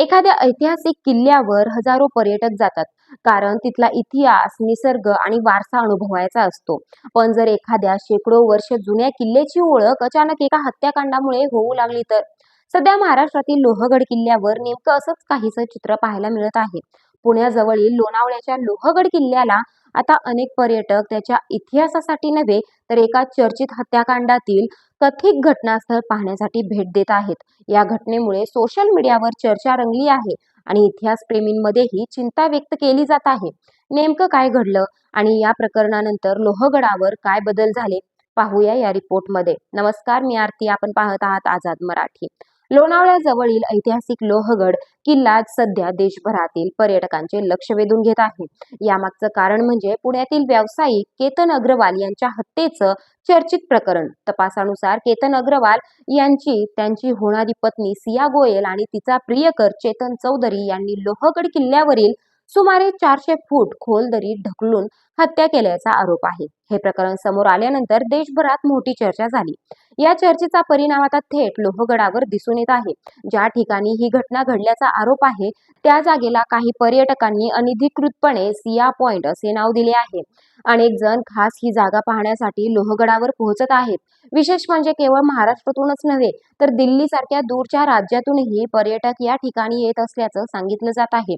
एखाद्या ऐतिहासिक किल्ल्यावर हजारो पर्यटक जातात, कारण तिथला इतिहास, निसर्ग आणि वारसा अनुभवायचा असतो. पण जर एखाद्या शेकडो वर्ष जुन्या किल्ल्याची ओळख अचानक एका हत्याकांडामुळे होऊ लागली तर? सध्या महाराष्ट्रातील लोहगड किल्ल्यावर नेमकं असंच काहीसं चित्र पाहायला मिळत आहे. पुण्याजवळील लोणावळ्याच्या लोहगड किल्ल्याला आता अनेक पर्यटक त्याच्या इतिहासासाठी नव्हे, तर एका चर्चित हत्याकांडातील कथित घटनास्थळ पाहण्यासाठी भेट देत आहेत. या घटनेमुळे सोशल मीडियावर चर्चा रंगली आहे आणि इतिहासप्रेमींमध्येही चिंता व्यक्त केली जात आहे. नेमकं काय घडलं आणि या प्रकरणानंतर लोहगडावर काय बदल झाले, पाहूया या रिपोर्टमध्ये. नमस्कार, मी आरती. आपण पाहत आहात आझाद मराठी. लोणावळ्याजवळील ऐतिहासिक लोहगड किल्ला सध्या देशभरातील पर्यटकांचे लक्ष वेधून घेत आहे. यामागचं कारण म्हणजे पुण्यातील व्यावसायिक केतन अग्रवाल यांच्या हत्येचं चर्चित प्रकरण. तपासानुसार केतन अग्रवाल यांची त्यांची होणारी पत्नी सिया गोयल आणि तिचा प्रियकर चेतन चौधरी यांनी लोहगड किल्ल्यावरील सुमारे 400 फूट खोल दरीत ढकलून हत्या केल्याचा आरोप आहे. हे प्रकरण समोर आल्यानंतर देशभरात मोठी चर्चा झाली. या चर्चेचा परिणाम आता थेट लोहगडावर दिसून येत आहे. ज्या ठिकाणी ही घटना घडल्याचा आरोप आहे, त्या जागेला काही पर्यटकांनी अनधिकृतपणे सिया पॉइंट असे नाव दिले आहे. अनेक जण खास ही जागा पाहण्यासाठी लोहगडावर पोहोचत आहेत. विशेष म्हणजे केवळ महाराष्ट्रातूनच नव्हे, तर दिल्लीसारख्या दूरच्या राज्यातूनही पर्यटक या ठिकाणी येत असल्याचं सांगितलं जात आहे.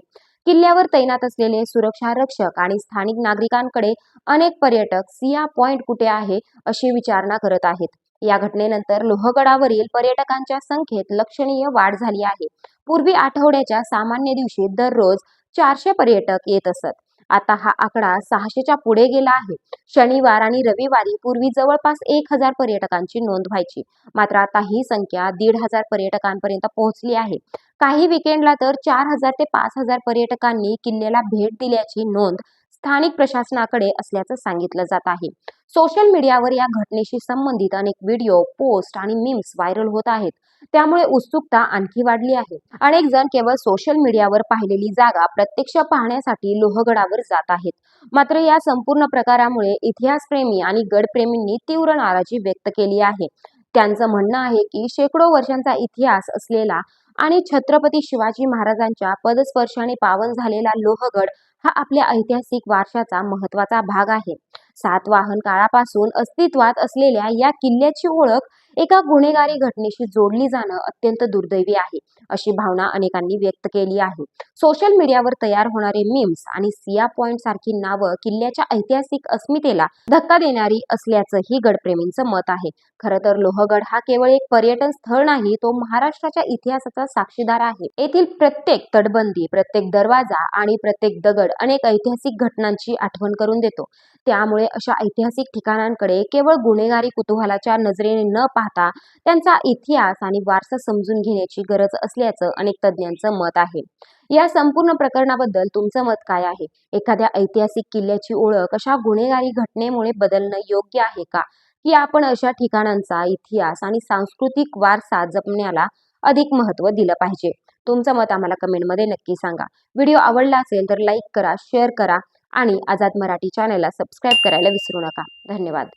किल्ल्यावर तैनात असलेले सुरक्षा रक्षक आणि स्थानिक नागरिकांकडे अनेक पर्यटक सिया पॉइंट कुठे आहे अशी विचारणा करत आहेत. या घटनेनंतर लोहगडावरील पर्यटकांच्या संख्येत लक्षणीय वाढ झाली आहे. पूर्वी आठवड्याच्या सामान्य दिवशी दररोज 400 पर्यटक येत असत. आता हा आकडा 600च्या पुढे गेला आहे. शनिवार आणि रविवारी पूर्वी जवळपास 1000 पर्यटकांची नोंद व्हायची, मात्र आता ही संख्या 1500 पर्यटकांपर्यंत पोहोचली आहे. काही विकेंडला तर 4000 ते 5000 पर्यटकांनी किल्ल्याला भेट दिल्याची नोंद स्थानिक प्रशासनाकडे असल्याचं सांगितलं जात आहे. सोशल मीडियावर या घटनेशी संबंधित अनेक व्हिडिओ, पोस्ट आणि मीम्स व्हायरल होत आहेत. त्यामुळे उत्सुकता आणखी वाढली आहे. अनेक जण केवळ सोशल मीडियावर पाहिलेली जागा प्रत्यक्ष पाहण्यासाठी लोहगडावर जात आहेत. मात्र या संपूर्ण प्रकारामुळे इतिहासप्रेमी आणि गडप्रेमींनी तीव्र नाराजी व्यक्त केली आहे. त्यांचं म्हणणं आहे की शेकडो वर्षांचा इतिहास असलेला आणि छत्रपती शिवाजी महाराजांच्या पदस्पर्शाने पावन झालेला लोहगड हा आपल्या ऐतिहासिक वारशाचा महत्वाचा भाग आहे. सातवाहन काळापासून अस्तित्वात असलेल्या या किल्ल्याची ओळख एका गुन्हेगारी घटनेशी जोडली जाणं अत्यंत दुर्दैवी आहे, अशी भावना अनेकांनी व्यक्त केली आहे. सोशल मीडियावर तयार होणारे मीम्स आणि सिया पॉइंट सारखी नावं किल्ल्याच्या ऐतिहासिक अस्मितेला धक्का देणारी असल्याचंही गडप्रेमींचं मत आहे. खरं तर लोहगड हा केवळ एक पर्यटन स्थळ नाही, तो महाराष्ट्राच्या इतिहासाचा साक्षीदार आहे. येथील प्रत्येक तटबंदी, प्रत्येक दरवाजा आणि प्रत्येक दगड अनेक ऐतिहासिक घटनांची आठवण करून देतो. त्यामुळे अशा ऐतिहासिक ठिकाणांकडे केवळ गुन्हेगारी कुतूहलाच्या नजरेने न पाहता त्यांचा इतिहास आणि वारसा समजून घेण्याची गरज असल्याचं अनेक तज्ज्ञांचं मत आहे. या संपूर्ण प्रकरणाबद्दल तुमचं मत काय आहे? एखाद्या ऐतिहासिक किल्ल्याची ओळख अशा गुन्हेगारी घटनेमुळे बदलणं योग्य आहे का? की आपण अशा ठिकाणांचा इतिहास आणि सांस्कृतिक वारसा जपण्याला अधिक महत्त्व दिलं पाहिजे? तुमचं मत आम्हाला कमेंटमध्ये नक्की सांगा. व्हिडिओ आवडला असेल तर लाईक करा, शेअर करा आणि आझाद मराठी चॅनलला सबस्क्राईब करायला विसरू नका. धन्यवाद.